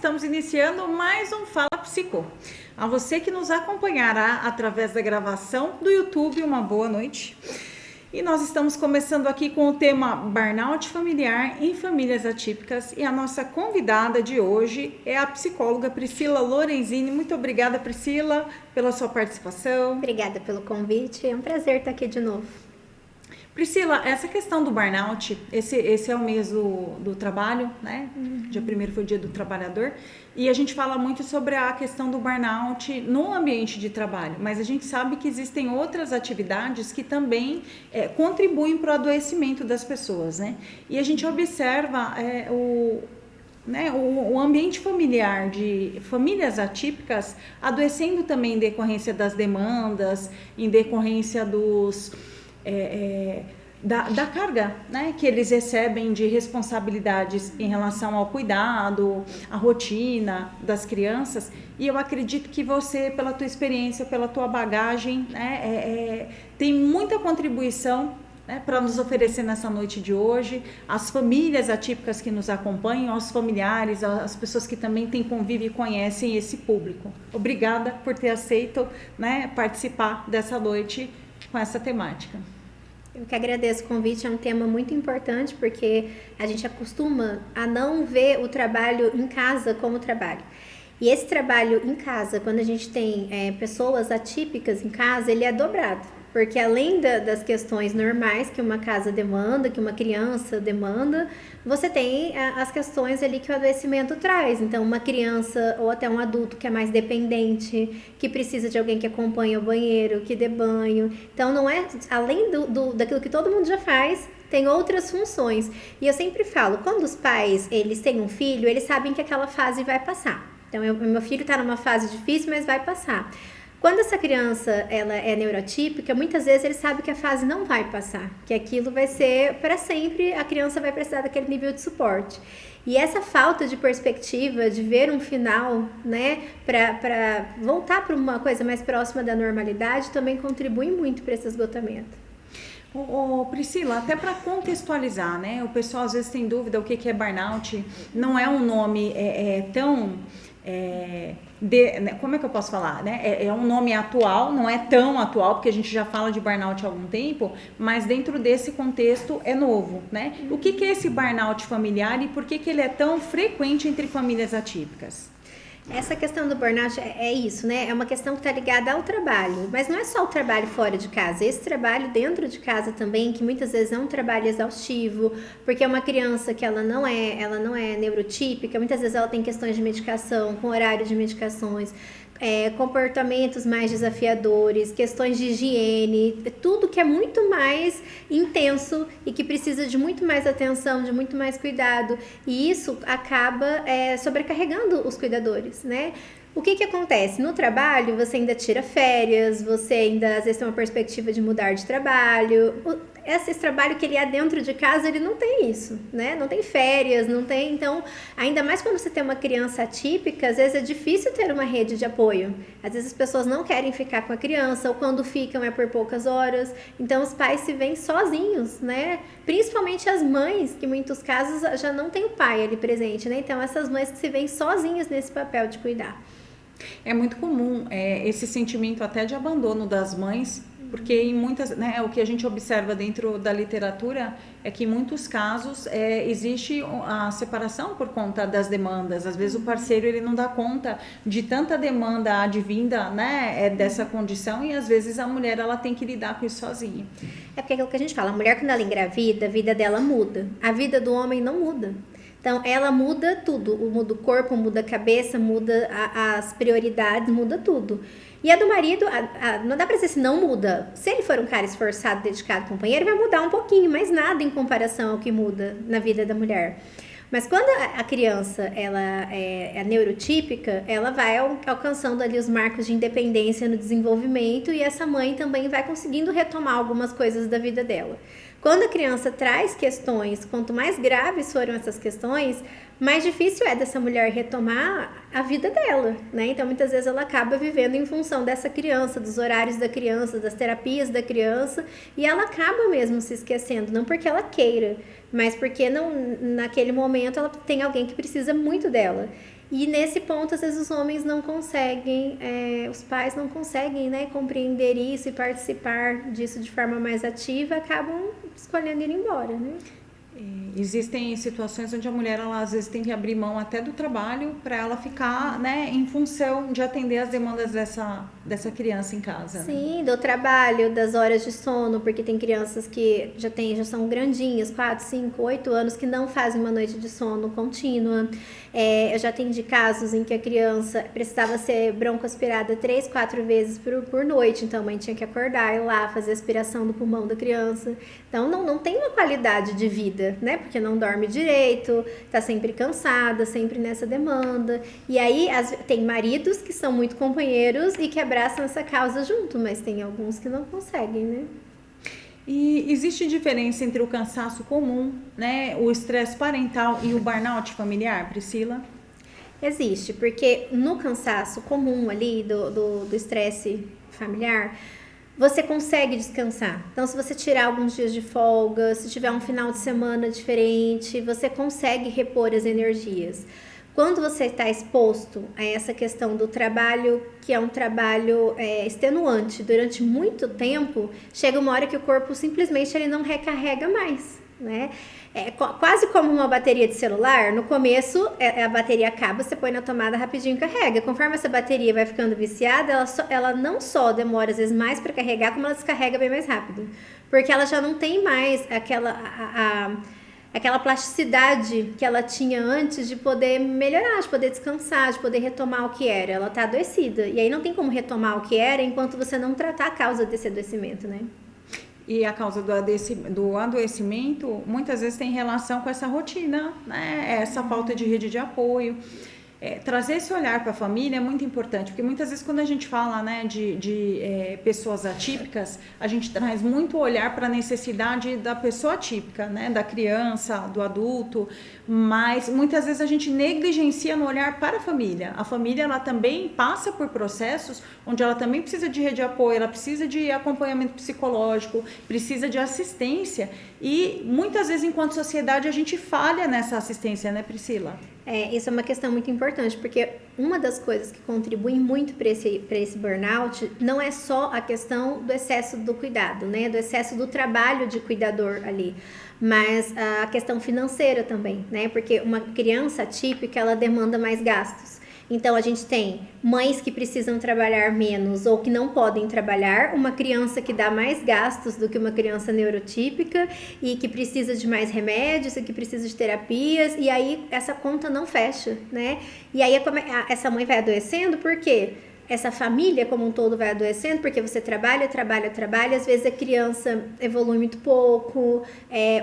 estamos iniciando mais um Fala Psico. A você que nos acompanhará através da gravação do YouTube, uma boa noite. E nós estamos começando aqui com o tema Burnout Familiar em Famílias Atípicas. E a nossa convidada de hoje é a psicóloga Priscila Lorenzini. Muito obrigada, Priscila, pela sua participação. Obrigada pelo convite, é um prazer estar aqui de novo. Priscila, essa questão do burnout, esse é o mês do trabalho, né? Dia 1º foi o dia do trabalhador, e a gente fala muito sobre a questão do burnout no ambiente de trabalho, mas a gente sabe que existem outras atividades que também contribuem para o adoecimento das pessoas, né? E a gente observa o ambiente familiar de famílias atípicas adoecendo também em decorrência das demandas, em decorrência da carga, né, que eles recebem de responsabilidades em relação ao cuidado, à rotina das crianças. E eu acredito que você, pela tua experiência, pela tua bagagem, né, tem muita contribuição, né, para nos oferecer nessa noite de hoje, as famílias atípicas que nos acompanham, aos familiares, as pessoas que também têm convívio e conhecem esse público. Obrigada por ter aceito, né, participar dessa noite com essa temática. Eu que agradeço o convite, é um tema muito importante porque a gente acostuma a não ver o trabalho em casa como trabalho. E esse trabalho em casa, quando a gente tem pessoas atípicas em casa, ele é dobrado. Porque além das questões normais que uma casa demanda, que uma criança demanda, você tem as questões ali que o adoecimento traz. Então, uma criança ou até um adulto que é mais dependente, que precisa de alguém que acompanhe o banheiro, que dê banho. Então, não é além daquilo que todo mundo já faz, tem outras funções. E eu sempre falo, quando os pais eles têm um filho, eles sabem que aquela fase vai passar. Então, meu filho está numa fase difícil, mas vai passar. Quando essa criança ela é neurotípica, muitas vezes ele sabe que a fase não vai passar, que aquilo vai ser para sempre, a criança vai precisar daquele nível de suporte. E essa falta de perspectiva, de ver um final, né, para voltar para uma coisa mais próxima da normalidade, também contribui muito para esse esgotamento. Priscila, até para contextualizar, né, o pessoal às vezes tem dúvida o que é burnout, não é um nome tão... como é que eu posso falar, né? É um nome atual, não é tão atual, porque a gente já fala de burnout há algum tempo, mas dentro desse contexto é novo, né? O que é esse burnout familiar e por que ele é tão frequente entre famílias atípicas? Essa questão do burnout é isso, né? É uma questão que está ligada ao trabalho, mas não é só o trabalho fora de casa, esse trabalho dentro de casa também, que muitas vezes é um trabalho exaustivo, porque é uma criança que ela não é neurotípica, muitas vezes ela tem questões de medicação, com horário de medicações, comportamentos mais desafiadores, questões de higiene, tudo que é muito mais intenso e que precisa de muito mais atenção, de muito mais cuidado, e isso acaba sobrecarregando os cuidadores, né? O que acontece? No trabalho, você ainda tira férias, você ainda, às vezes, tem uma perspectiva de mudar de trabalho. Esse trabalho que ele é dentro de casa, ele não tem isso, né? Não tem férias, não tem... Então, ainda mais quando você tem uma criança atípica, às vezes é difícil ter uma rede de apoio. Às vezes as pessoas não querem ficar com a criança, ou quando ficam é por poucas horas. Então, os pais se veem sozinhos, né? Principalmente as mães, que em muitos casos já não tem o pai ali presente, né? Então, essas mães que se veem sozinhas nesse papel de cuidar. É muito comum esse sentimento até de abandono das mães, porque em muitas, né, o que a gente observa dentro da literatura é que em muitos casos existe a separação por conta das demandas. Às vezes o parceiro ele não dá conta de tanta demanda advinda, né, dessa condição, e às vezes a mulher ela tem que lidar com isso sozinha. É porque é aquilo que a gente fala, a mulher quando ela engravida, a vida dela muda, a vida do homem não muda. Então, ela muda tudo, muda o corpo, muda a cabeça, muda as prioridades, muda tudo. E a do marido, não dá pra dizer se não muda. Se ele for um cara esforçado, dedicado, companheiro, vai mudar um pouquinho, mas nada em comparação ao que muda na vida da mulher. Mas quando a criança ela é neurotípica, ela vai alcançando ali os marcos de independência no desenvolvimento, e essa mãe também vai conseguindo retomar algumas coisas da vida dela. Quando a criança traz questões, quanto mais graves foram essas questões, mais difícil é dessa mulher retomar a vida dela, né? Então, muitas vezes ela acaba vivendo em função dessa criança, dos horários da criança, das terapias da criança, e ela acaba mesmo se esquecendo, não porque ela queira, mas porque naquele momento ela tem alguém que precisa muito dela. E nesse ponto, às vezes os homens não conseguem, os pais não conseguem, né, compreender isso e participar disso de forma mais ativa, acabam escolhendo ir embora, né? Existem situações onde a mulher, ela às vezes tem que abrir mão até do trabalho para ela ficar, né, em função de atender as demandas dessa criança em casa. Sim, do trabalho, das horas de sono, porque tem crianças que já são grandinhas, 4, 5, 8 anos, que não fazem uma noite de sono contínua. Eu já atendi casos em que a criança precisava ser broncoaspirada 3, 4 vezes por noite, então a mãe tinha que acordar, ir lá, fazer aspiração do pulmão da criança. Então não tem uma qualidade de vida, né? Porque não dorme direito, tá sempre cansada, sempre nessa demanda. E aí tem maridos que são muito companheiros e que abraçam essa causa junto, mas tem alguns que não conseguem, né? E existe diferença entre o cansaço comum, né, o estresse parental e o burnout familiar, Priscila? Existe, porque no cansaço comum ali do estresse familiar, você consegue descansar. Então, se você tirar alguns dias de folga, se tiver um final de semana diferente, você consegue repor as energias. Quando você está exposto a essa questão do trabalho, que é um trabalho extenuante durante muito tempo, chega uma hora que o corpo simplesmente ele não recarrega mais, né? É quase como uma bateria de celular. No começo, a bateria acaba, você põe na tomada rapidinho e carrega. Conforme essa bateria vai ficando viciada, ela não só demora às vezes mais para carregar, como ela descarrega bem mais rápido. Porque ela já não tem mais aquela plasticidade que ela tinha antes de poder melhorar, de poder descansar, de poder retomar o que era. Ela tá adoecida. E aí não tem como retomar o que era enquanto você não tratar a causa desse adoecimento, né? E a causa do adoecimento muitas vezes tem relação com essa rotina, né? Essa falta de rede de apoio. Trazer esse olhar para a família é muito importante, porque muitas vezes quando a gente fala, né, de pessoas atípicas, a gente traz muito olhar para a necessidade da pessoa atípica, né, da criança, do adulto, mas muitas vezes a gente negligencia no olhar para a família. A família, ela também passa por processos onde ela também precisa de rede de apoio, ela precisa de acompanhamento psicológico, precisa de assistência, e muitas vezes enquanto sociedade a gente falha nessa assistência, né, Priscila? Isso é uma questão muito importante, porque uma das coisas que contribuem muito para esse burnout não é só a questão do excesso do cuidado, né? Do excesso do trabalho de cuidador ali, mas a questão financeira também, né? Porque uma criança atípica, ela demanda mais gastos. Então, a gente tem mães que precisam trabalhar menos ou que não podem trabalhar, uma criança que dá mais gastos do que uma criança neurotípica e que precisa de mais remédios e que precisa de terapias, e aí essa conta não fecha, né? E aí essa mãe vai adoecendo, por quê? Essa família como um todo vai adoecendo, porque você trabalha, às vezes a criança evolui muito pouco,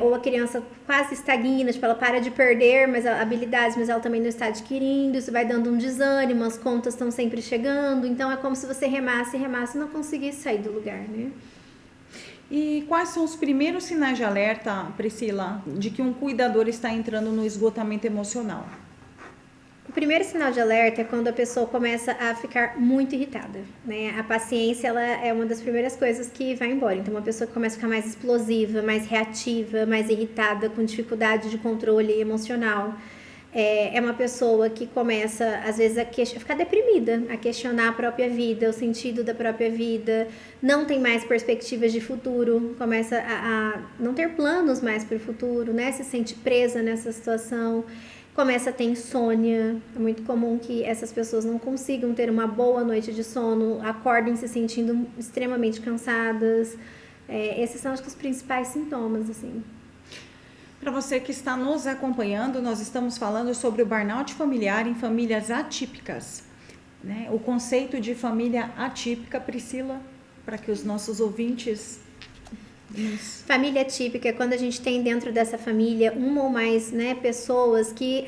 ou a criança quase estagna, tipo, ela para de perder habilidades, mas ela também não está adquirindo, isso vai dando um desânimo, as contas estão sempre chegando, então é como se você remasse e não conseguisse sair do lugar, né? E quais são os primeiros sinais de alerta, Priscila, de que um cuidador está entrando no esgotamento emocional? O primeiro sinal de alerta é quando a pessoa começa a ficar muito irritada, né? A paciência, ela é uma das primeiras coisas que vai embora. Então, uma pessoa que começa a ficar mais explosiva, mais reativa, mais irritada, com dificuldade de controle emocional. É uma pessoa que começa, às vezes, a ficar deprimida, a questionar a própria vida, o sentido da própria vida, não tem mais perspectivas de futuro, começa a não ter planos mais para o futuro, né? Se sente presa nessa situação. Começa a ter insônia, é muito comum que essas pessoas não consigam ter uma boa noite de sono, acordem se sentindo extremamente cansadas. Esses são, acho que, os principais sintomas, assim. Para você que está nos acompanhando, nós estamos falando sobre o burnout familiar em famílias atípicas, né? O conceito de família atípica, Priscila, para que os nossos ouvintes... Isso. Família típica é quando a gente tem dentro dessa família uma ou mais, né, pessoas que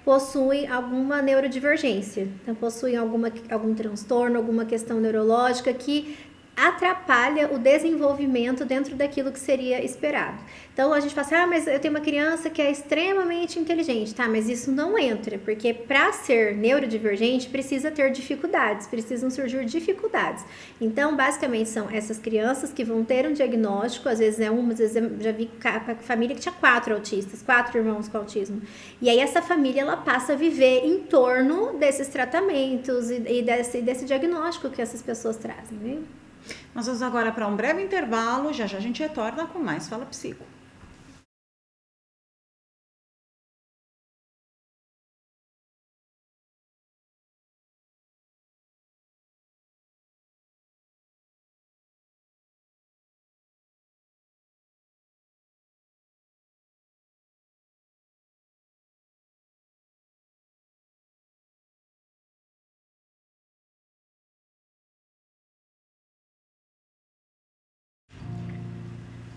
possuem alguma neurodivergência, então possuem algum transtorno, alguma questão neurológica que atrapalha o desenvolvimento dentro daquilo que seria esperado. Então a gente fala assim, mas eu tenho uma criança que é extremamente inteligente, tá? Mas isso não entra, porque para ser neurodivergente precisa ter dificuldades, precisam surgir dificuldades. Então, basicamente, são essas crianças que vão ter um diagnóstico, às vezes é uma, às vezes já vi família que tinha 4 autistas, 4 irmãos com autismo. E aí essa família, ela passa a viver em torno desses tratamentos e desse diagnóstico que essas pessoas trazem, né? Nós vamos agora para um breve intervalo, já já a gente retorna com mais Fala Psico.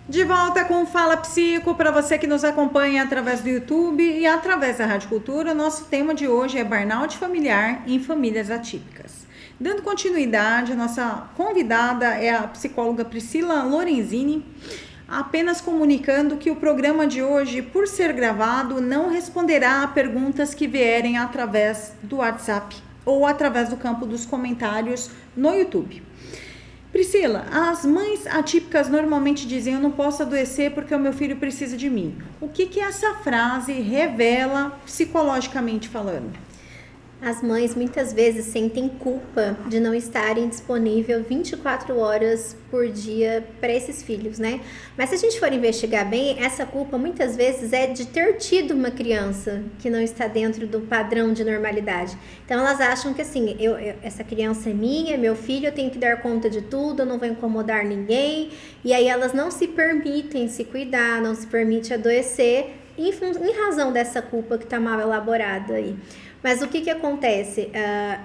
De volta com Fala Psico, para você que nos acompanha através do YouTube e através da Rádio Cultura. Nosso tema de hoje é burnout familiar em famílias atípicas. Dando continuidade, a nossa convidada é a psicóloga Priscila Lorenzini, apenas comunicando que o programa de hoje, por ser gravado, não responderá a perguntas que vierem através do WhatsApp ou através do campo dos comentários no YouTube. Priscila, as mães atípicas normalmente dizem: eu não posso adoecer porque o meu filho precisa de mim. O que essa frase revela psicologicamente falando? As mães muitas vezes sentem culpa de não estarem disponível 24 horas por dia para esses filhos, né? Mas se a gente for investigar bem, essa culpa muitas vezes é de ter tido uma criança que não está dentro do padrão de normalidade. Então elas acham que assim, essa criança é minha, meu filho, eu tenho que dar conta de tudo, eu não vou incomodar ninguém. E aí elas não se permitem se cuidar, não se permitem adoecer em razão dessa culpa que está mal elaborada aí. Mas o que acontece?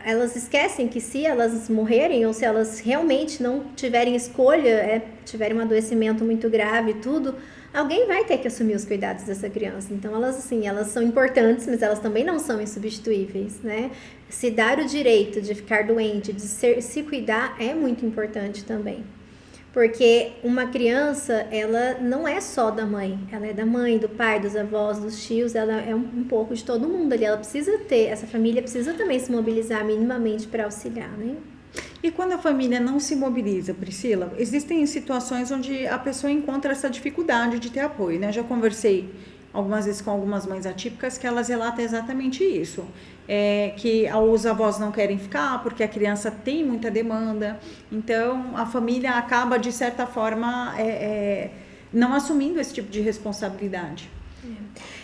Elas esquecem que se elas morrerem ou se elas realmente não tiverem escolha, tiverem um adoecimento muito grave e tudo, alguém vai ter que assumir os cuidados dessa criança. Então elas são importantes, mas elas também não são insubstituíveis, né? Se dar o direito de ficar doente, de se cuidar é muito importante também. Porque uma criança, ela não é só da mãe, ela é da mãe, do pai, dos avós, dos tios, ela é um pouco de todo mundo ali. Ela precisa ter, essa família precisa também se mobilizar minimamente para auxiliar, né? E quando a família não se mobiliza, Priscila, existem situações onde a pessoa encontra essa dificuldade de ter apoio, né? Já conversei algumas vezes com algumas mães atípicas que elas relatam exatamente isso, que os avós não querem ficar porque a criança tem muita demanda, então a família acaba de certa forma não assumindo esse tipo de responsabilidade.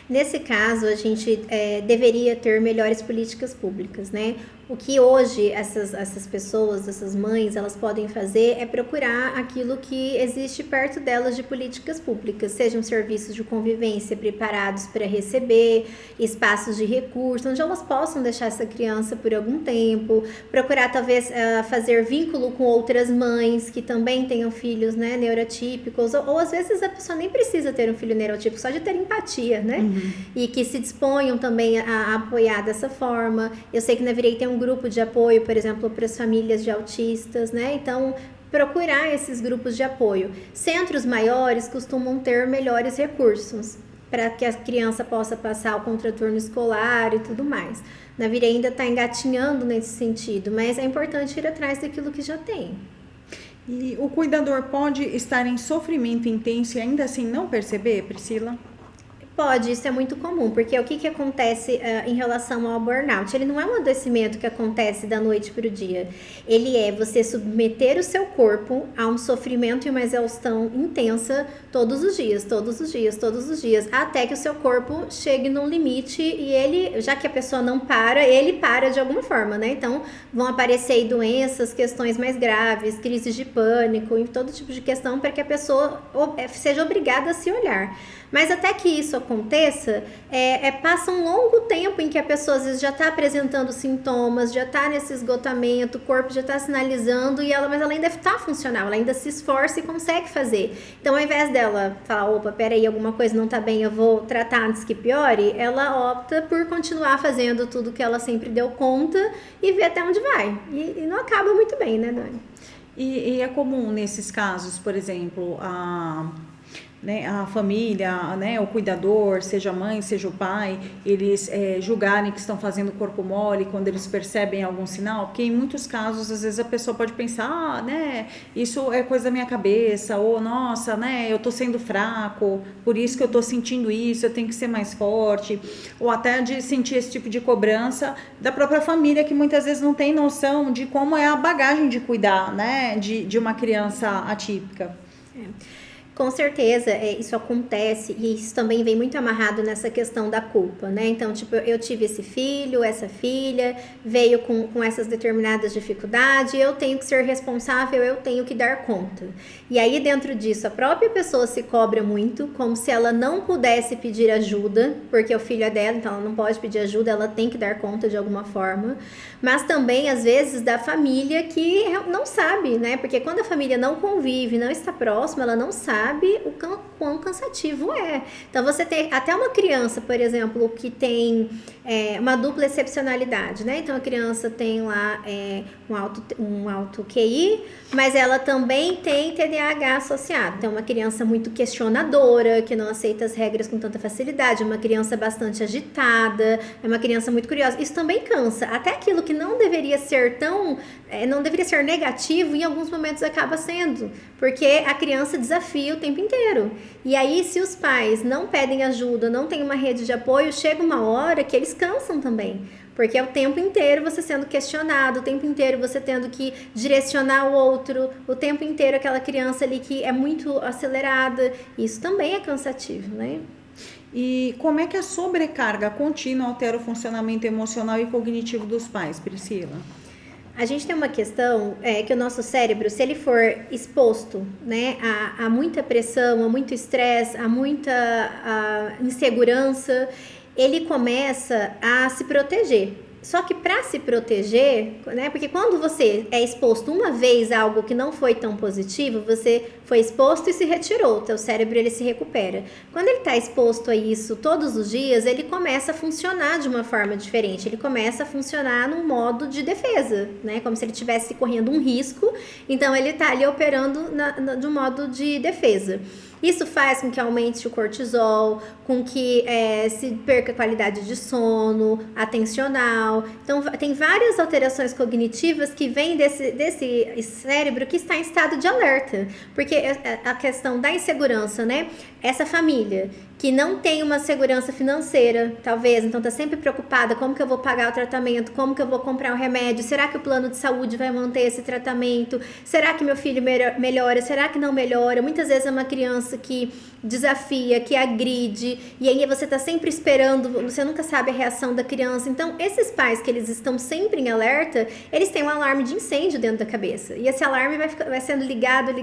Nesse caso, a gente deveria ter melhores políticas públicas, né? O que hoje essas pessoas, essas mães, elas podem fazer é procurar aquilo que existe perto delas de políticas públicas, sejam serviços de convivência preparados para receber, espaços de recurso, onde elas possam deixar essa criança por algum tempo, procurar talvez fazer vínculo com outras mães que também tenham filhos, né, neurotípicos, ou às vezes a pessoa nem precisa ter um filho neurotípico, só de ter empatia, né? Uhum. E que se disponham também a apoiar dessa forma. Eu sei que na Virei tem um grupo de apoio, por exemplo, para as famílias de autistas, né? Então, procurar esses grupos de apoio. Centros maiores costumam ter melhores recursos para que a criança possa passar o contraturno escolar e tudo mais. Na Virei ainda está engatinhando nesse sentido, mas é importante ir atrás daquilo que já tem. E o cuidador pode estar em sofrimento intenso e ainda assim não perceber, Priscila? Pode, isso é muito comum, porque o que acontece em relação ao burnout? Ele não é um adoecimento que acontece da noite para o dia. Ele é você submeter o seu corpo a um sofrimento e uma exaustão intensa todos os dias, até que o seu corpo chegue num limite e ele, já que a pessoa não para, ele para de alguma forma, né? Então, vão aparecer aí doenças, questões mais graves, crises de pânico, e todo tipo de questão para que a pessoa seja obrigada a se olhar. Mas até que isso aconteça, passa um longo tempo em que a pessoa às vezes já está apresentando sintomas, já está nesse esgotamento, o corpo já está sinalizando, mas ela ainda está funcional, ela ainda se esforça e consegue fazer. Então, ao invés dela falar, opa, peraí, alguma coisa não está bem, eu vou tratar antes que piore, ela opta por continuar fazendo tudo que ela sempre deu conta e ver até onde vai. E não acaba muito bem, né, Dani? E é comum nesses casos, por exemplo, a família, né, o cuidador, seja a mãe, seja o pai, eles julgarem que estão fazendo corpo mole quando eles percebem algum sinal, porque em muitos casos, às vezes a pessoa pode pensar, né, isso é coisa da minha cabeça, ou nossa, né, eu tô sendo fraco, por isso que eu tô sentindo isso, eu tenho que ser mais forte, ou até de sentir esse tipo de cobrança da própria família, que muitas vezes não tem noção de como é a bagagem de cuidar, né, de uma criança atípica. Com certeza, isso acontece e isso também vem muito amarrado nessa questão da culpa, né? Então, tipo, eu tive esse filho, essa filha, veio com essas determinadas dificuldades, eu tenho que ser responsável, eu tenho que dar conta. E aí, dentro disso, a própria pessoa se cobra muito, como se ela não pudesse pedir ajuda, porque o filho é dela, então ela não pode pedir ajuda, ela tem que dar conta de alguma forma. Mas também, às vezes, da família que não sabe, né? Porque quando a família não convive, não está próxima, ela não sabe o quão cansativo é. Então, você tem até uma criança, por exemplo, que tem uma dupla excepcionalidade, né? Então, a criança tem lá um alto QI, mas ela também tem TDAH associado. Então, uma criança muito questionadora, que não aceita as regras com tanta facilidade, uma criança bastante agitada, é uma criança muito curiosa. Isso também cansa. Até aquilo que não deveria ser não deveria ser negativo, em alguns momentos acaba sendo, porque a criança desafia o tempo inteiro. E aí, se os pais não pedem ajuda, não tem uma rede de apoio, chega uma hora que eles cansam também. Porque é o tempo inteiro você sendo questionado, o tempo inteiro você tendo que direcionar o outro, o tempo inteiro aquela criança ali que é muito acelerada. Isso também é cansativo, né? E como é que a sobrecarga contínua altera o funcionamento emocional e cognitivo dos pais, Priscila? A gente tem uma questão que o nosso cérebro, se ele for exposto, né, a muita pressão, a muito estresse, a muita insegurança, ele começa a se proteger. Só que para se proteger, né, porque quando você é exposto uma vez a algo que não foi tão positivo, você foi exposto e se retirou, o teu cérebro ele se recupera. Quando ele está exposto a isso todos os dias, ele começa a funcionar de uma forma diferente, ele começa a funcionar num modo de defesa, né, como se ele estivesse correndo um risco, então ele está ali operando de um modo de defesa. Isso faz com que aumente o cortisol, com que se perca a qualidade de sono, atencional. Então, tem várias alterações cognitivas que vêm desse cérebro que está em estado de alerta. Porque a questão da insegurança, né? Essa família que não tem uma segurança financeira, talvez, então está sempre preocupada, como que eu vou pagar o tratamento, como que eu vou comprar o remédio, será que o plano de saúde vai manter esse tratamento, será que meu filho melhora, será que não melhora? Muitas vezes é uma criança que desafia, que agride, e aí você está sempre esperando, você nunca sabe a reação da criança. Então, esses pais que eles estão sempre em alerta, eles têm um alarme de incêndio dentro da cabeça, e esse alarme vai sendo ligado,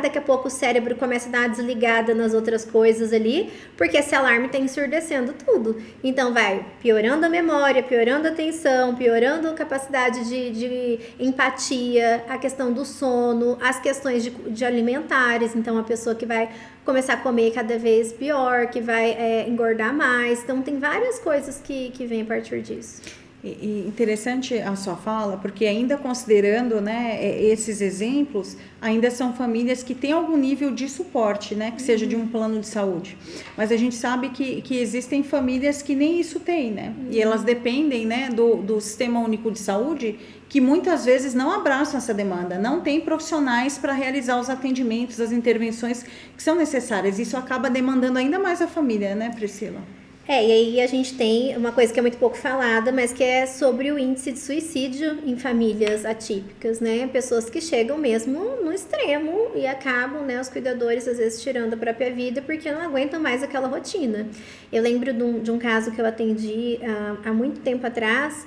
daqui a pouco o cérebro começa a dar uma desligada nas outras coisas ali, porque esse alarme está ensurdecendo tudo. Então, vai piorando a memória, piorando a atenção, piorando a capacidade de empatia, a questão do sono, as questões de alimentares. Então, a pessoa que vai começar a comer cada vez pior, que vai engordar mais. Então, tem várias coisas que vêm a partir disso. E interessante a sua fala, porque ainda considerando, né, esses exemplos, ainda são famílias que têm algum nível de suporte, né, que seja de um plano de saúde. Mas a gente sabe que existem famílias que nem isso têm, né, e elas dependem, né, do Sistema Único de Saúde, que muitas vezes não abraçam essa demanda, não tem profissionais para realizar os atendimentos, as intervenções que são necessárias. Isso acaba demandando ainda mais a família, né, Priscila? E aí a gente tem uma coisa que é muito pouco falada, mas que é sobre o índice de suicídio em famílias atípicas, né? Pessoas que chegam mesmo no extremo e acabam, né, os cuidadores às vezes tirando a própria vida porque não aguentam mais aquela rotina. Eu lembro de um caso que eu atendi há muito tempo atrás,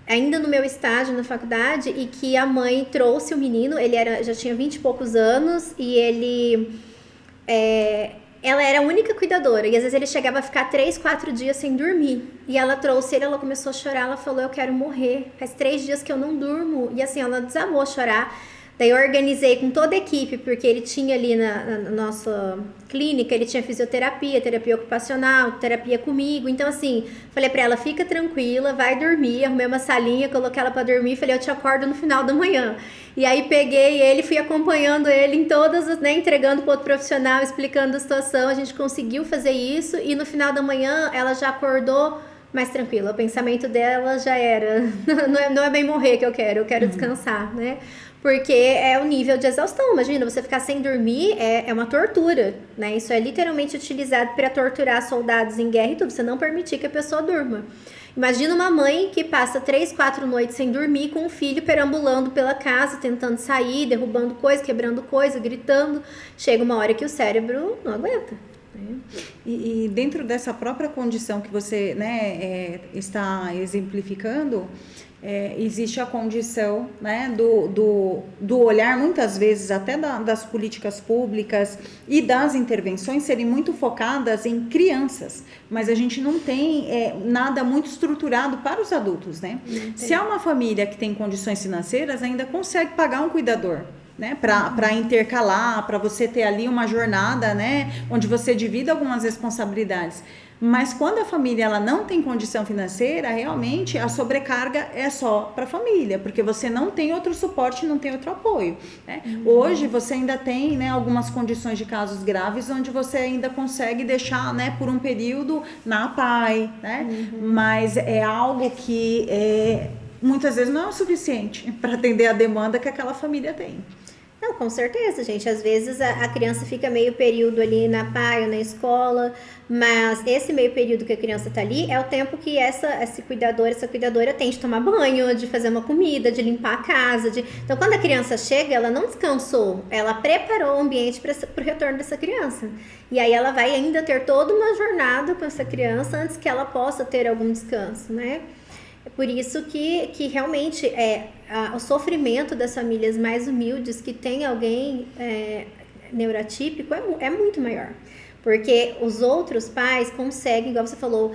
ainda no meu estágio na faculdade, e que a mãe trouxe o menino, ele já tinha 20 e poucos anos, e ela era a única cuidadora, e às vezes ele chegava a ficar 3, 4 dias sem dormir. E ela trouxe ele, ela começou a chorar, ela falou, eu quero morrer, faz 3 dias que eu não durmo. E assim, ela desabou a chorar. Daí eu organizei com toda a equipe, porque ele tinha ali na nossa clínica, ele tinha fisioterapia, terapia ocupacional, terapia comigo. Então, assim, falei pra ela, fica tranquila, vai dormir. Arrumei uma salinha, coloquei ela pra dormir. Falei, eu te acordo no final da manhã. E aí peguei ele, fui acompanhando ele em todas as, né, entregando para outro profissional, explicando a situação. A gente conseguiu fazer isso e no final da manhã ela já acordou mais tranquila. O pensamento dela já era, não é bem morrer que eu quero descansar, né? Porque é o nível de exaustão. Imagina, você ficar sem dormir é uma tortura, né? Isso é literalmente utilizado para torturar soldados em guerra e tudo. Você não permitir que a pessoa durma. Imagina uma mãe que passa 3, 4 noites sem dormir com um filho perambulando pela casa, tentando sair, derrubando coisa, quebrando coisa, gritando. Chega uma hora que o cérebro não aguenta. E dentro dessa própria condição que você, né, está exemplificando, existe a condição, né, do olhar, muitas vezes, até das políticas públicas e das intervenções serem muito focadas em crianças, mas a gente não tem nada muito estruturado para os adultos, né? Se há uma família que tem condições financeiras, ainda consegue pagar um cuidador, né, para intercalar, para você ter ali uma jornada, né, onde você divide algumas responsabilidades. Mas quando a família ela não tem condição financeira, realmente a sobrecarga é só para a família, porque você não tem outro suporte, não tem outro apoio, né? Hoje você ainda tem, né, algumas condições de casos graves onde você ainda consegue deixar, né, por um período na PAI, né? Mas é algo que muitas vezes não é o suficiente para atender a demanda que aquela família tem. Não, com certeza, gente. Às vezes a criança fica meio período ali na PAI ou na escola, mas esse meio período que a criança tá ali é o tempo que essa cuidadora tem de tomar banho, de fazer uma comida, de limpar a casa. Então, quando a criança chega, ela não descansou, ela preparou o ambiente para o retorno dessa criança. E aí ela vai ainda ter toda uma jornada com essa criança antes que ela possa ter algum descanso, né? É por isso que realmente o sofrimento das famílias mais humildes que tem alguém neurotípico é muito maior. Porque os outros pais conseguem, igual você falou,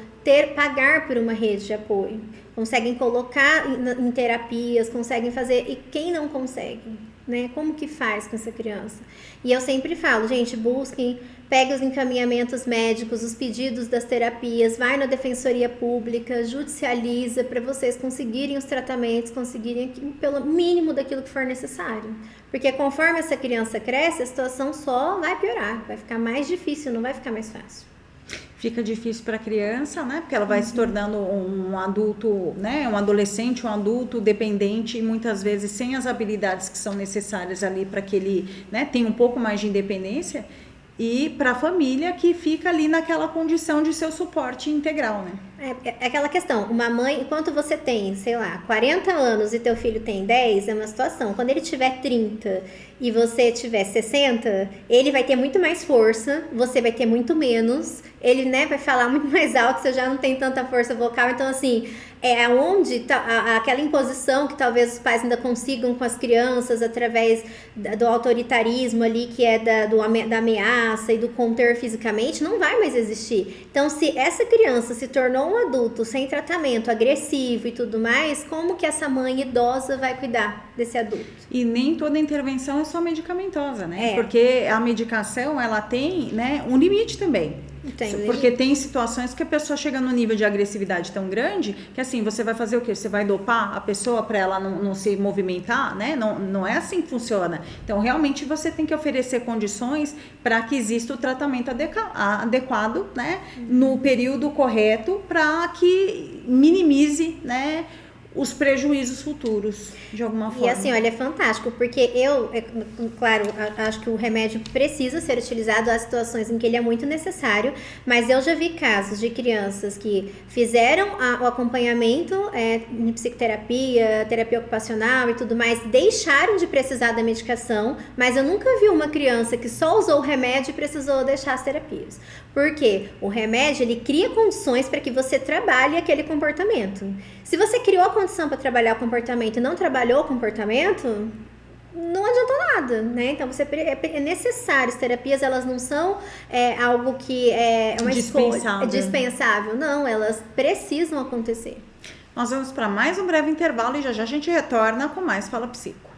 pagar por uma rede de apoio. Conseguem colocar em terapias, conseguem fazer. E quem não consegue, né? Como que faz com essa criança? E eu sempre falo, gente, busquem, pegue os encaminhamentos médicos, os pedidos das terapias, vai na defensoria pública, judicializa para vocês conseguirem os tratamentos, conseguirem pelo mínimo daquilo que for necessário. Porque conforme essa criança cresce, a situação só vai piorar, vai ficar mais difícil, não vai ficar mais fácil. Fica difícil para a criança, né? Porque ela vai se tornando um adulto, né? Um adolescente, um adulto dependente e muitas vezes sem as habilidades que são necessárias ali para que ele, né, tenha um pouco mais de independência. E para a família que fica ali naquela condição de seu suporte integral, né? É aquela questão, uma mãe, enquanto você tem, sei lá, 40 anos e teu filho tem 10, é uma situação. Quando ele tiver 30 e você tiver 60, ele vai ter muito mais força, você vai ter muito menos, ele, né, vai falar muito mais alto, você já não tem tanta força vocal, então assim, é onde aquela imposição que talvez os pais ainda consigam com as crianças através do autoritarismo ali, que é da ameaça e do conter fisicamente, não vai mais existir. Então, se essa criança se tornou um adulto sem tratamento, agressivo e tudo mais, como que essa mãe idosa vai cuidar desse adulto? E nem toda intervenção é só medicamentosa, né? Porque a medicação, ela tem, né, um limite também. Porque tem situações que a pessoa chega num nível de agressividade tão grande que assim, você vai fazer o quê? Você vai dopar a pessoa para ela não se movimentar, né? Não é assim que funciona. Então, realmente, você tem que oferecer condições para que exista o tratamento adequado, né? No período correto para que minimize, né, os prejuízos futuros, de alguma forma. E assim, olha, é fantástico, porque claro, acho que o remédio precisa ser utilizado, há situações em que ele é muito necessário, mas eu já vi casos de crianças que fizeram o acompanhamento em psicoterapia, terapia ocupacional e tudo mais, deixaram de precisar da medicação, mas eu nunca vi uma criança que só usou o remédio e precisou deixar as terapias. Porque o remédio, ele cria condições para que você trabalhe aquele comportamento. Se você criou a condição para trabalhar o comportamento e não trabalhou o comportamento, não adiantou nada, né? Então, é necessário. As terapias, elas não são algo que é uma escolha dispensável. Não, elas precisam acontecer. Nós vamos para mais um breve intervalo e já já a gente retorna com mais Fala Psico.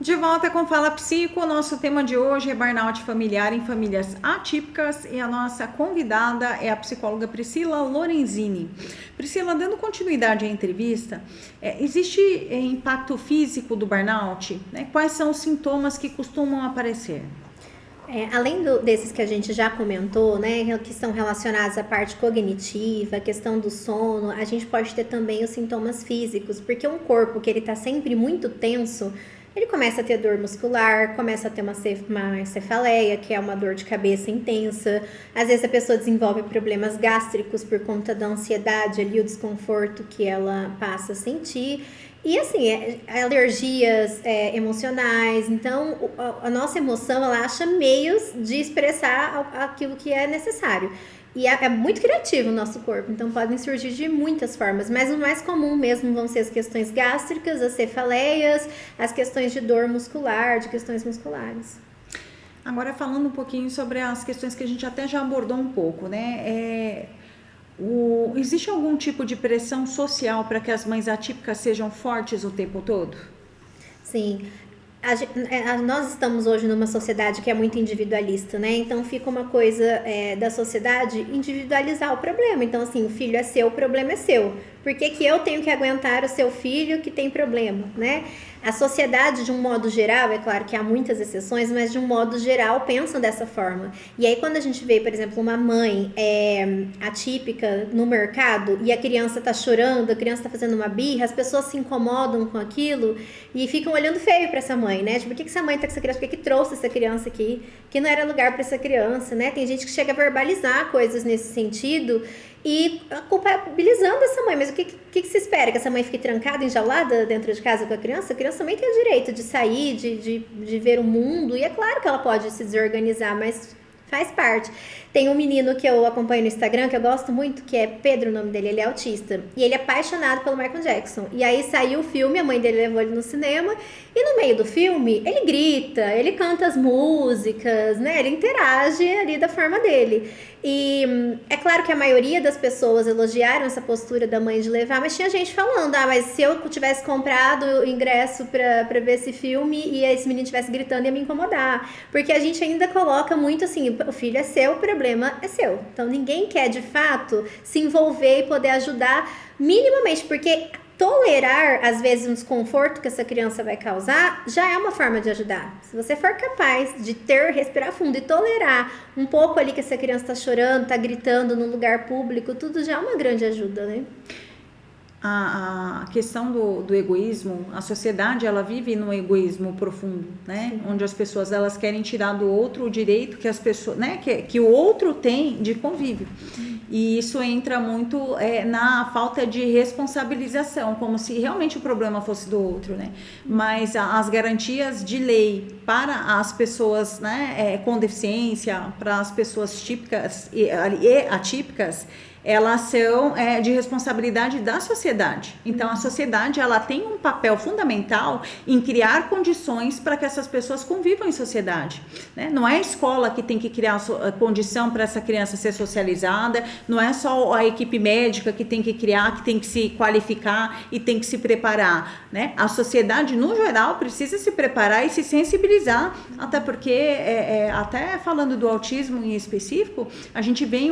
De volta com Fala Psico, o nosso tema de hoje é burnout familiar em famílias atípicas e a nossa convidada é a psicóloga Priscila Lorenzini. Priscila, dando continuidade à entrevista, existe impacto físico do burnout? Né? Quais são os sintomas que costumam aparecer? Além desses que a gente já comentou, né, que são relacionados à parte cognitiva, a questão do sono, a gente pode ter também os sintomas físicos, porque um corpo que ele está sempre muito tenso, ele começa a ter dor muscular, começa a ter uma cefaleia, que é uma dor de cabeça intensa. Às vezes a pessoa desenvolve problemas gástricos por conta da ansiedade ali, o desconforto que ela passa a sentir. E assim, alergias emocionais. Então, a nossa emoção, ela acha meios de expressar aquilo que é necessário. E é muito criativo o nosso corpo, então podem surgir de muitas formas, mas o mais comum mesmo vão ser as questões gástricas, as cefaleias, as questões de dor muscular, de questões musculares. Agora, falando um pouquinho sobre as questões que a gente até já abordou um pouco, né? Existe algum tipo de pressão social para que as mães atípicas sejam fortes o tempo todo? Sim. Nós estamos hoje numa sociedade que é muito individualista, né? Então fica uma coisa da sociedade individualizar o problema. Então, assim, o filho é seu, o problema é seu. Por que que eu tenho que aguentar o seu filho que tem problema, né? A sociedade, de um modo geral, é claro que há muitas exceções, mas de um modo geral pensam dessa forma. E aí quando a gente vê, por exemplo, uma mãe atípica no mercado e a criança tá chorando, a criança tá fazendo uma birra, as pessoas se incomodam com aquilo e ficam olhando feio para essa mãe, né? Tipo, por que essa mãe tá com essa criança? Por que trouxe essa criança aqui? Que não era lugar para essa criança, né? Tem gente que chega a verbalizar coisas nesse sentido e culpabilizando essa mãe. Mas o que se espera? Que essa mãe fique trancada, enjaulada dentro de casa com a criança? A criança também tem o direito de sair, de ver o mundo. E é claro que ela pode se desorganizar, mas faz parte. Tem um menino que eu acompanho no Instagram, que eu gosto muito, que é Pedro, o nome dele, ele é autista. E ele é apaixonado pelo Michael Jackson. E aí saiu o filme, a mãe dele levou ele no cinema, e no meio do filme, ele grita, ele canta as músicas, né? Ele interage ali da forma dele. E é claro que a maioria das pessoas elogiaram essa postura da mãe de levar, mas tinha gente falando, mas se eu tivesse comprado o ingresso pra ver esse filme e esse menino estivesse gritando, ia me incomodar. Porque a gente ainda coloca muito assim, o filho é seu, o problema é seu. Então ninguém quer de fato se envolver e poder ajudar minimamente, porque tolerar, às vezes, um desconforto que essa criança vai causar, já é uma forma de ajudar. Se você for capaz de respirar fundo e tolerar um pouco ali que essa criança está chorando, está gritando num lugar público, tudo já é uma grande ajuda, né? A questão do egoísmo, a sociedade, ela vive num egoísmo profundo, né? Sim. Onde as pessoas, elas querem tirar do outro o direito que as pessoas, né? Que o outro tem de convívio. E isso entra muito na falta de responsabilização, como se realmente o problema fosse do outro, né? Mas as garantias de lei para as pessoas, né, com deficiência, para as pessoas típicas e atípicas, elas são de responsabilidade da sociedade. Então, a sociedade, ela tem um papel fundamental em criar condições para que essas pessoas convivam em sociedade, né? Não é a escola que tem que criar a condição para essa criança ser socializada, não é só a equipe médica que tem que criar, que tem que se qualificar e tem que se preparar, né? A sociedade, no geral, precisa se preparar e se sensibilizar, até porque, até falando do autismo em específico, a gente vê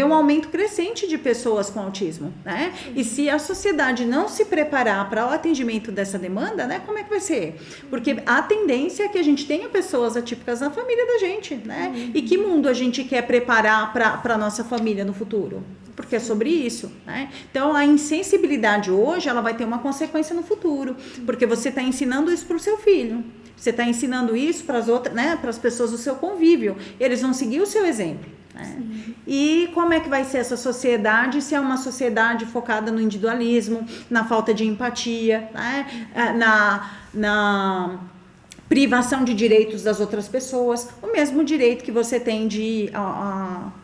um aumento crescente de pessoas com autismo, né? E se a sociedade não se preparar para o atendimento dessa demanda, né? Como é que vai ser? Porque a tendência é que a gente tenha pessoas atípicas na família da gente, né? E que mundo a gente quer preparar para a nossa família no futuro? Porque é sobre isso, né? Então, a insensibilidade hoje, ela vai ter uma consequência no futuro, porque você está ensinando isso para o seu filho. Você está ensinando isso para as outras, né? Para as pessoas do seu convívio. Eles vão seguir o seu exemplo. E como é que vai ser essa sociedade se é uma sociedade focada no individualismo, na falta de empatia, né? na privação de direitos das outras pessoas, o mesmo direito que você tem de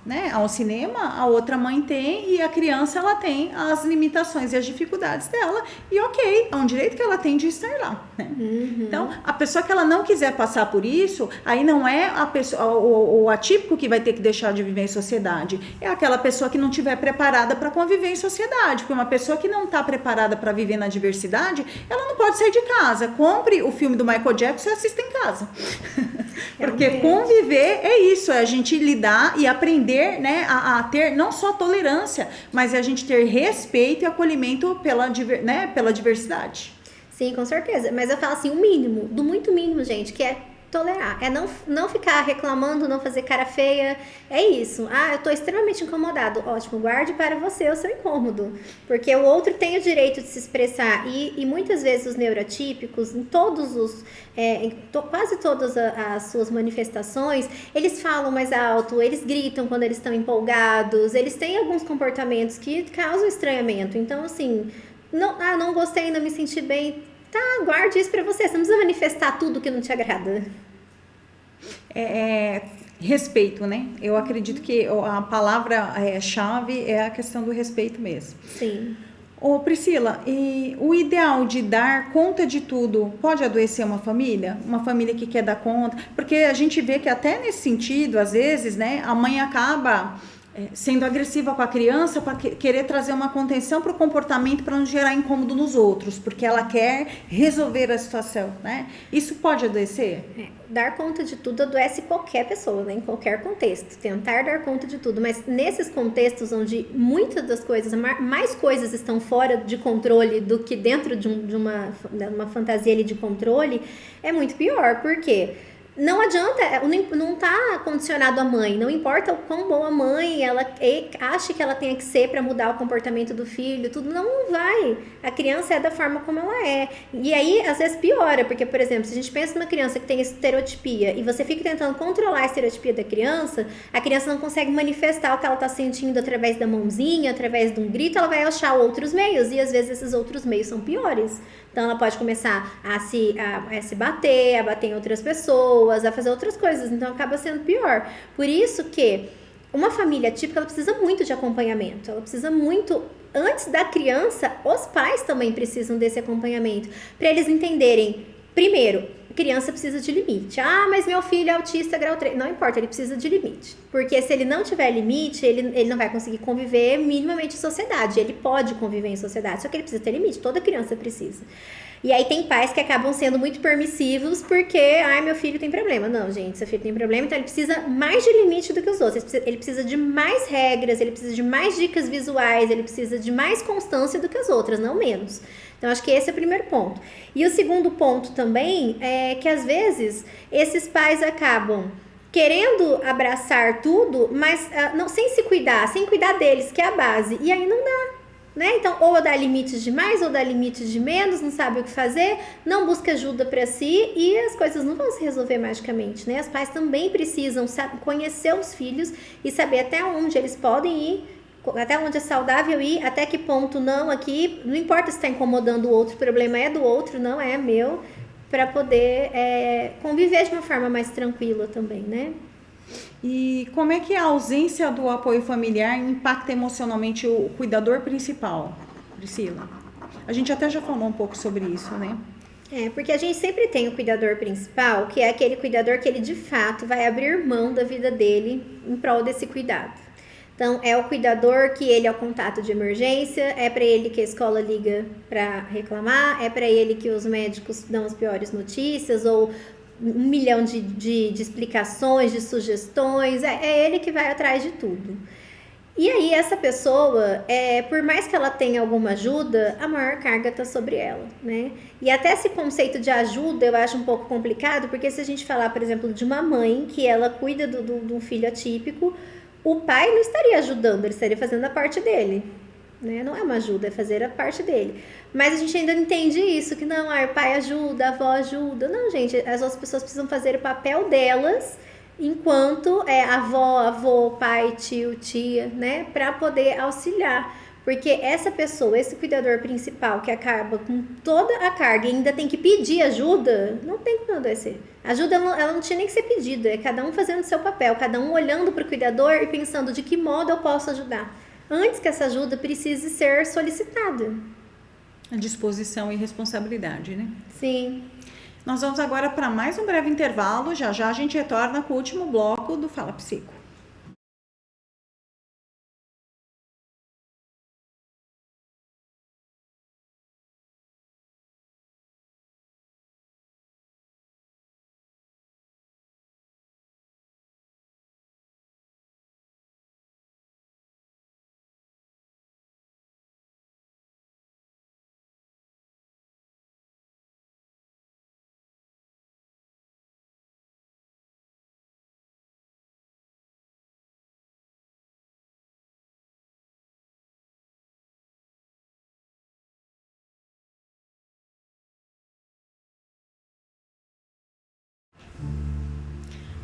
né, ao cinema, a outra mãe tem, e a criança, ela tem as limitações e as dificuldades dela, e ok, é um direito que ela tem de estar lá, né? Então, a pessoa que ela não quiser passar por isso, aí não é a pessoa, o atípico que vai ter que deixar de viver em sociedade, é aquela pessoa que não estiver preparada para conviver em sociedade, porque uma pessoa que não está preparada para viver na diversidade, ela não pode sair de casa. Compre o filme do Michael Jackson e assista em casa. Porque conviver é isso, é a gente lidar e aprender, né, a ter não só tolerância, mas é a gente ter respeito e acolhimento pela diversidade. Sim, com certeza. Mas eu falo assim, o mínimo, do muito mínimo, gente, que é tolerar. É não ficar reclamando, não fazer cara feia. É isso. Ah, eu tô extremamente incomodado. Ótimo, guarde para você o seu incômodo. Porque o outro tem o direito de se expressar. E muitas vezes os neurotípicos, em todos os... quase todas as suas manifestações, eles falam mais alto, eles gritam quando eles estão empolgados, eles têm alguns comportamentos que causam estranhamento. Então, assim... não gostei, não me senti bem. Tá, guarde isso pra você. Você não precisa manifestar tudo que não te agrada. Respeito, né? Eu acredito que a palavra-chave é a questão do respeito mesmo. Sim. Ô Priscila, e o ideal de dar conta de tudo pode adoecer uma família? Uma família que quer dar conta? Porque a gente vê que até nesse sentido, às vezes, né, a mãe acaba... sendo agressiva com a criança para querer trazer uma contenção para o comportamento para não gerar incômodo nos outros, porque ela quer resolver a situação, né? Isso pode adoecer? Dar conta de tudo adoece qualquer pessoa, né? Em qualquer contexto. Tentar dar conta de tudo, mas nesses contextos onde muitas das coisas, mais coisas estão fora de controle do que dentro de uma fantasia ali de controle, é muito pior, porque... não adianta, não tá condicionado à mãe, não importa o quão boa mãe ela acha que ela tenha que ser para mudar o comportamento do filho, tudo não vai. A criança é da forma como ela é. E aí, às vezes, piora, porque, por exemplo, se a gente pensa numa criança que tem estereotipia e você fica tentando controlar a estereotipia da criança, a criança não consegue manifestar o que ela tá sentindo através da mãozinha, através de um grito, ela vai achar outros meios, e às vezes esses outros meios são piores. Então, ela pode começar a se bater, a bater em outras pessoas, a fazer outras coisas. Então, acaba sendo pior. Por isso que uma família típica, ela precisa muito de acompanhamento. Ela precisa muito... Antes da criança, os pais também precisam desse acompanhamento. Para eles entenderem, primeiro, a criança precisa de limite. Ah, mas meu filho é autista grau 3. Não importa, ele precisa de limite. Porque se ele não tiver limite, ele não vai conseguir conviver minimamente em sociedade. Ele pode conviver em sociedade, só que ele precisa ter limite. Toda criança precisa. E aí tem pais que acabam sendo muito permissivos porque, meu filho tem problema. Não, gente, seu filho tem problema, então ele precisa mais de limite do que os outros. Ele precisa de mais regras, ele precisa de mais dicas visuais, ele precisa de mais constância do que as outras, não menos. Então, acho que esse é o primeiro ponto. E o segundo ponto também é que, às vezes, esses pais acabam querendo abraçar tudo, mas não, sem se cuidar, sem cuidar deles, que é a base. E aí não dá. Né? Então, ou dá limites de mais, ou dá limites de menos, não sabe o que fazer, não busca ajuda para si e as coisas não vão se resolver magicamente, né? Os pais também precisam conhecer os filhos e saber até onde eles podem ir, até onde é saudável ir, até que ponto não aqui, não importa se está incomodando o outro, o problema é do outro, não é meu, para poder conviver de uma forma mais tranquila também, né? E como é que a ausência do apoio familiar impacta emocionalmente o cuidador principal, Priscila? A gente até já falou um pouco sobre isso, né? Porque a gente sempre tem o cuidador principal, que é aquele cuidador que ele de fato vai abrir mão da vida dele em prol desse cuidado. Então, é o cuidador que ele é o contato de emergência, é para ele que a escola liga para reclamar, é para ele que os médicos dão as piores notícias ou 1 milhão de explicações, de sugestões, é ele que vai atrás de tudo. E aí essa pessoa, por mais que ela tenha alguma ajuda, a maior carga está sobre ela, né? E até esse conceito de ajuda eu acho um pouco complicado, porque se a gente falar, por exemplo, de uma mãe que ela cuida de um filho atípico, o pai não estaria ajudando, ele estaria fazendo a parte dele. Né? Não é uma ajuda, é fazer a parte dele. Mas a gente ainda entende isso, que não, o pai ajuda, a avó ajuda. Não, gente, as outras pessoas precisam fazer o papel delas enquanto avó, avô, pai, tio, tia, né? Para poder auxiliar. Porque essa pessoa, esse cuidador principal que acaba com toda a carga e ainda tem que pedir ajuda, não tem como adoecer. Ajuda, ela não tinha nem que ser pedida, é cada um fazendo o seu papel, cada um olhando para o cuidador e pensando de que modo eu posso ajudar, antes que essa ajuda precise ser solicitada. A disposição e responsabilidade, né? Sim. Nós vamos agora para mais um breve intervalo, já já a gente retorna com o último bloco do Fala Psico.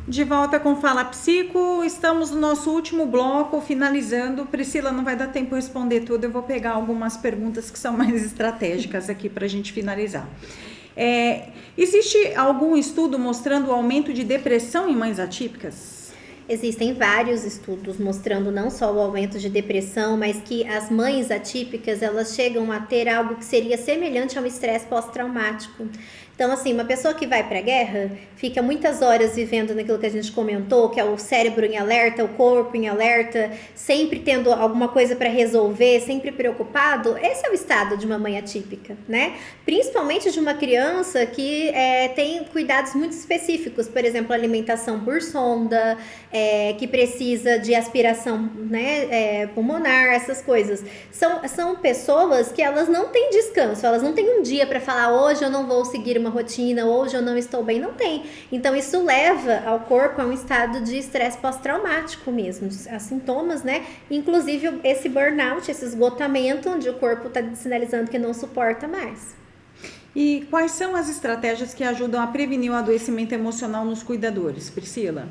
De volta com Fala Psico, estamos no nosso último bloco, finalizando. Priscila, não vai dar tempo de responder tudo, eu vou pegar algumas perguntas que são mais estratégicas aqui para a gente finalizar. Existe algum estudo mostrando o aumento de depressão em mães atípicas? Existem vários estudos mostrando não só o aumento de depressão, mas que as mães atípicas, elas chegam a ter algo que seria semelhante a um estresse pós-traumático. Então, assim, uma pessoa que vai para a guerra, fica muitas horas vivendo naquilo que a gente comentou, que é o cérebro em alerta, o corpo em alerta, sempre tendo alguma coisa para resolver, sempre preocupado. Esse é o estado de uma mãe atípica, né? Principalmente de uma criança que tem cuidados muito específicos, por exemplo, alimentação por sonda, que precisa de aspiração, né, pulmonar, essas coisas. São pessoas que elas não têm descanso, elas não têm um dia para falar, hoje eu não vou seguir uma rotina, hoje eu não estou bem, não tem. Então isso leva ao corpo a um estado de estresse pós-traumático mesmo, a sintomas, né? Inclusive esse burnout, esse esgotamento, onde o corpo está sinalizando que não suporta mais. E quais são as estratégias que ajudam a prevenir o adoecimento emocional nos cuidadores, Priscila?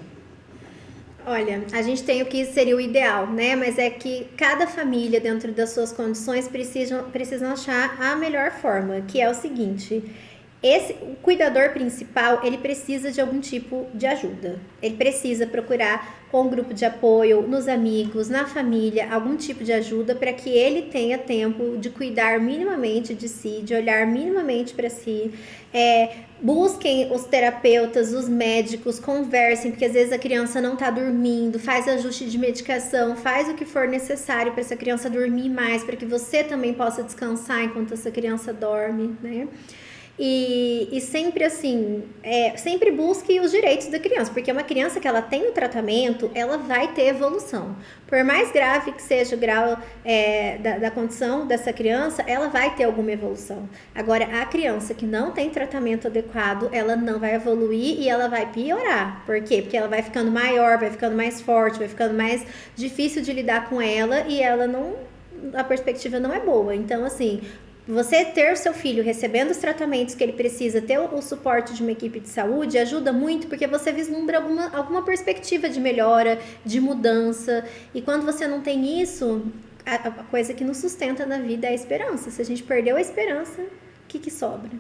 Olha, a gente tem o que seria o ideal, né? Mas é que cada família, dentro das suas condições, precisam achar a melhor forma, que é o seguinte: o cuidador principal, ele precisa de algum tipo de ajuda. Ele precisa procurar com um grupo de apoio, nos amigos, na família, algum tipo de ajuda para que ele tenha tempo de cuidar minimamente de si, de olhar minimamente para si. Busquem os terapeutas, os médicos, conversem, porque às vezes a criança não está dormindo, faz ajuste de medicação, faz o que for necessário para essa criança dormir mais, para que você também possa descansar enquanto essa criança dorme, né? E sempre assim, sempre busque os direitos da criança, porque uma criança que ela tem o tratamento, ela vai ter evolução. Por mais grave que seja o grau da condição dessa criança, ela vai ter alguma evolução. Agora, a criança que não tem tratamento adequado, ela não vai evoluir e ela vai piorar. Por quê? Porque ela vai ficando maior, vai ficando mais forte, vai ficando mais difícil de lidar com ela e a perspectiva não é boa. Então, assim, você ter o seu filho recebendo os tratamentos que ele precisa, ter o suporte de uma equipe de saúde, ajuda muito, porque você vislumbra alguma perspectiva de melhora, de mudança. E quando você não tem isso, a coisa que nos sustenta na vida é a esperança. Se a gente perdeu a esperança, o que sobra?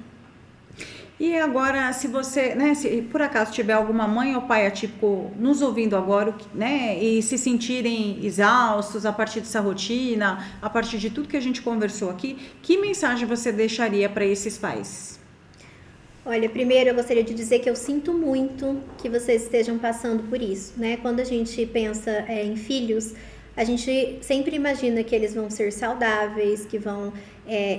E agora, se você, né, se por acaso tiver alguma mãe ou pai atípico nos ouvindo agora, né, e se sentirem exaustos a partir dessa rotina, a partir de tudo que a gente conversou aqui, que mensagem você deixaria para esses pais? Olha, primeiro eu gostaria de dizer que eu sinto muito que vocês estejam passando por isso, né? Quando a gente pensa em filhos, a gente sempre imagina que eles vão ser saudáveis, que vão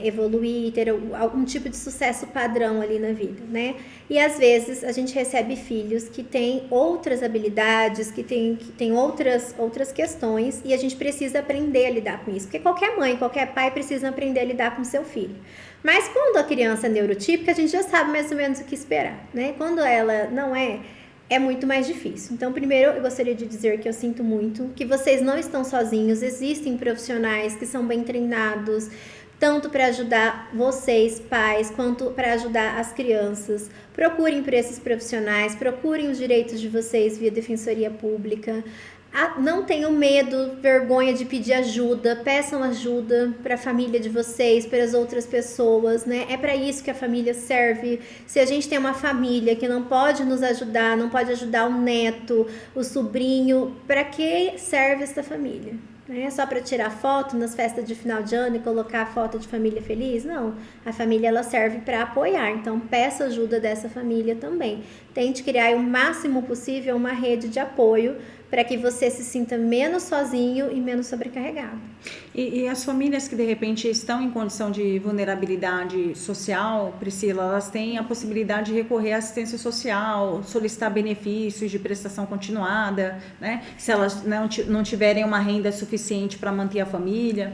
evoluir, ter algum tipo de sucesso padrão ali na vida, né? E às vezes a gente recebe filhos que têm outras habilidades, que têm outras questões, e a gente precisa aprender a lidar com isso, porque qualquer mãe, qualquer pai precisa aprender a lidar com seu filho. Mas quando a criança é neurotípica, a gente já sabe mais ou menos o que esperar, né? Quando ela não é muito mais difícil. Então, primeiro, eu gostaria de dizer que eu sinto muito, que vocês não estão sozinhos, existem profissionais que são bem treinados, tanto para ajudar vocês, pais, quanto para ajudar as crianças. Procurem por esses profissionais, procurem os direitos de vocês via Defensoria Pública. Não tenham medo, vergonha de pedir ajuda, peçam ajuda para a família de vocês, para as outras pessoas, né? É para isso que a família serve. Se a gente tem uma família que não pode nos ajudar, não pode ajudar o neto, o sobrinho, para que serve essa família? É só para tirar foto nas festas de final de ano e colocar a foto de família feliz? Não, a família ela serve para apoiar, então peça ajuda dessa família também. Tente criar o máximo possível uma rede de apoio para que você se sinta menos sozinho e menos sobrecarregado. E as famílias que de repente estão em condição de vulnerabilidade social, Priscila, elas têm a possibilidade de recorrer à assistência social, solicitar benefícios de prestação continuada, né? Se elas não tiverem uma renda suficiente para manter a família.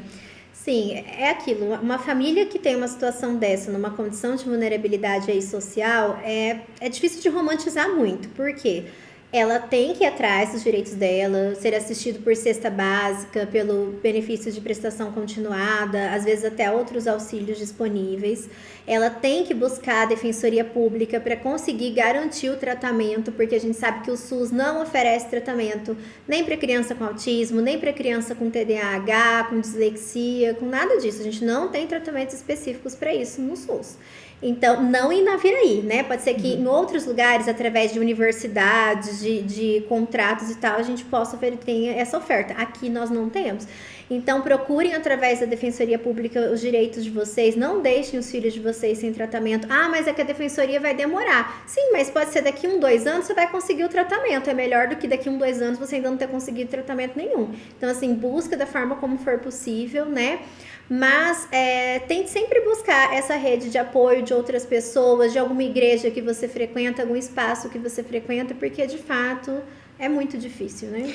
Sim, é aquilo. Uma família que tem uma situação dessa, numa condição de vulnerabilidade aí social, é difícil de romantizar muito. Por quê? Ela tem que ir atrás dos direitos dela, ser assistido por cesta básica, pelo benefício de prestação continuada, às vezes até outros auxílios disponíveis. Ela tem que buscar a defensoria pública para conseguir garantir o tratamento, porque a gente sabe que o SUS não oferece tratamento nem para criança com autismo, nem para criança com TDAH, com dislexia, com nada disso. A gente não tem tratamentos específicos para isso no SUS. Então, não em Naviraí, né? Pode ser que em outros lugares, através de universidades, de contratos e tal, a gente possa ter essa oferta. Aqui nós não temos. Então, procurem através da Defensoria Pública os direitos de vocês. Não deixem os filhos de vocês sem tratamento. Ah, mas é que a Defensoria vai demorar. Sim, mas pode ser daqui 2 anos você vai conseguir o tratamento. É melhor do que daqui 2 anos você ainda não ter conseguido tratamento nenhum. Então, assim, busca da forma como for possível, né? Mas tente sempre buscar essa rede de apoio de outras pessoas, de alguma igreja que você frequenta, algum espaço que você frequenta, porque de fato é muito difícil, né?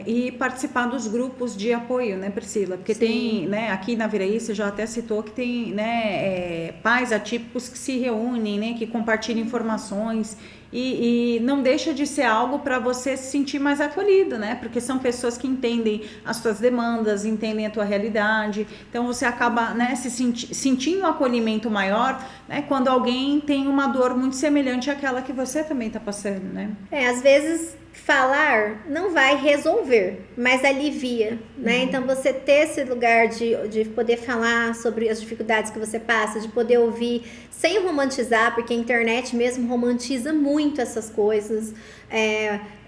E participar dos grupos de apoio, né, Priscila? Porque Sim. Tem, né, aqui na Naviraí, você já até citou que tem, né, pais atípicos que se reúnem, né, que compartilham informações e não deixa de ser algo para você se sentir mais acolhido, né? Porque são pessoas que entendem as suas demandas, entendem a tua realidade, então você acaba, né, sentindo um acolhimento maior, né, quando alguém tem uma dor muito semelhante àquela que você também está passando, né? Às vezes falar não vai resolver, mas alivia, né? Então você ter esse lugar de poder falar sobre as dificuldades que você passa, de poder ouvir sem romantizar, porque a internet mesmo romantiza muito essas coisas,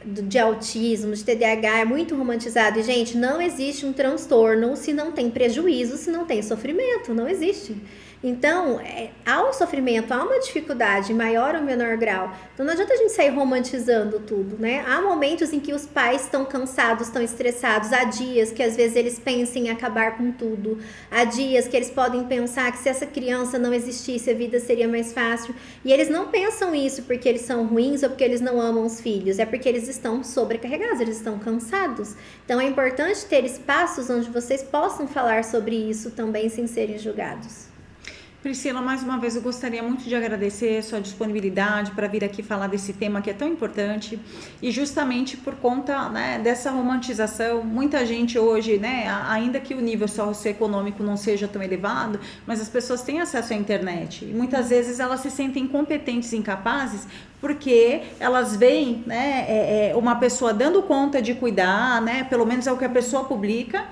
de autismo, de TDAH, é muito romantizado. E, gente, não existe um transtorno se não tem prejuízo, se não tem sofrimento, não existe. Então, há um sofrimento, há uma dificuldade, maior ou menor grau. Então, não adianta a gente sair romantizando tudo, né? Há momentos em que os pais estão cansados, estão estressados. Há dias que, às vezes, eles pensam em acabar com tudo. Há dias que eles podem pensar que se essa criança não existisse, a vida seria mais fácil. E eles não pensam isso porque eles são ruins ou porque eles não amam os filhos. É porque eles estão sobrecarregados, eles estão cansados. Então, é importante ter espaços onde vocês possam falar sobre isso também sem serem julgados. Priscila, mais uma vez eu gostaria muito de agradecer a sua disponibilidade para vir aqui falar desse tema que é tão importante e justamente por conta, né, dessa romantização, muita gente hoje, né, ainda que o nível socioeconômico não seja tão elevado, mas as pessoas têm acesso à internet e muitas vezes elas se sentem incompetentes e incapazes porque elas veem, né, uma pessoa dando conta de cuidar, né, pelo menos é o que a pessoa publica,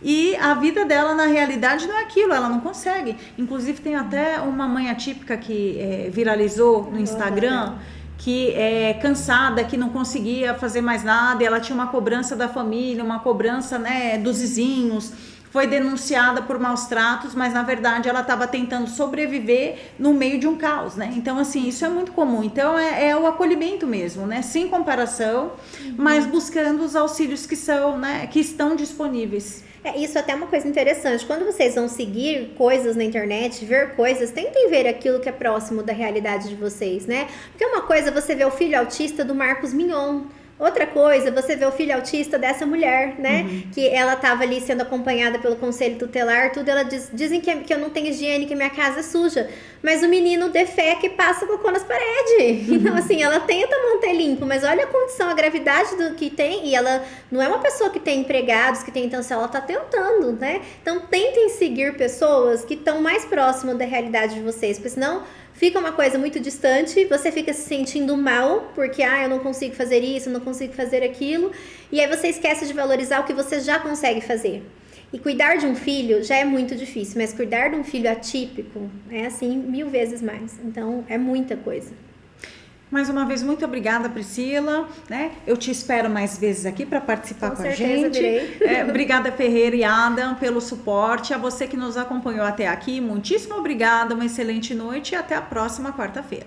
e a vida dela na realidade não é aquilo, ela não consegue. Inclusive tem até uma mãe atípica que viralizou no Instagram, que é cansada, que não conseguia fazer mais nada, e ela tinha uma cobrança da família, uma cobrança, né, dos vizinhos, foi denunciada por maus tratos, mas na verdade ela estava tentando sobreviver no meio de um caos, né? Então, assim, isso é muito comum. Então, é o acolhimento mesmo, né? Sem comparação, mas buscando os auxílios que são, né, que estão disponíveis. Isso é até uma coisa interessante. Quando vocês vão seguir coisas na internet, ver coisas, tentem ver aquilo que é próximo da realidade de vocês, né? Porque uma coisa é você ver o filho autista do Marcos Mignon. Outra coisa, você vê o filho autista dessa mulher, né? Que ela estava ali sendo acompanhada pelo conselho tutelar, tudo. Ela dizem que eu não tenho higiene, que minha casa é suja. Mas o menino defeca e passa cocô nas paredes. Então, assim, ela tenta manter limpo, mas olha a condição, a gravidade do que tem. E ela não é uma pessoa que tem empregados, que tem intenção, ela tá tentando, né? Então, tentem seguir pessoas que estão mais próximas da realidade de vocês, porque senão fica uma coisa muito distante, você fica se sentindo mal, porque eu não consigo fazer isso, não consigo fazer aquilo, e aí você esquece de valorizar o que você já consegue fazer. E cuidar de um filho já é muito difícil, mas cuidar de um filho atípico é assim 1000 vezes mais. Então, é muita coisa. Mais uma vez, muito obrigada, Priscila, né? Eu te espero mais vezes aqui para participar com a gente. Obrigada, Ferreira e Adam, pelo suporte. A você que nos acompanhou até aqui, muitíssimo obrigada, uma excelente noite e até a próxima quarta-feira.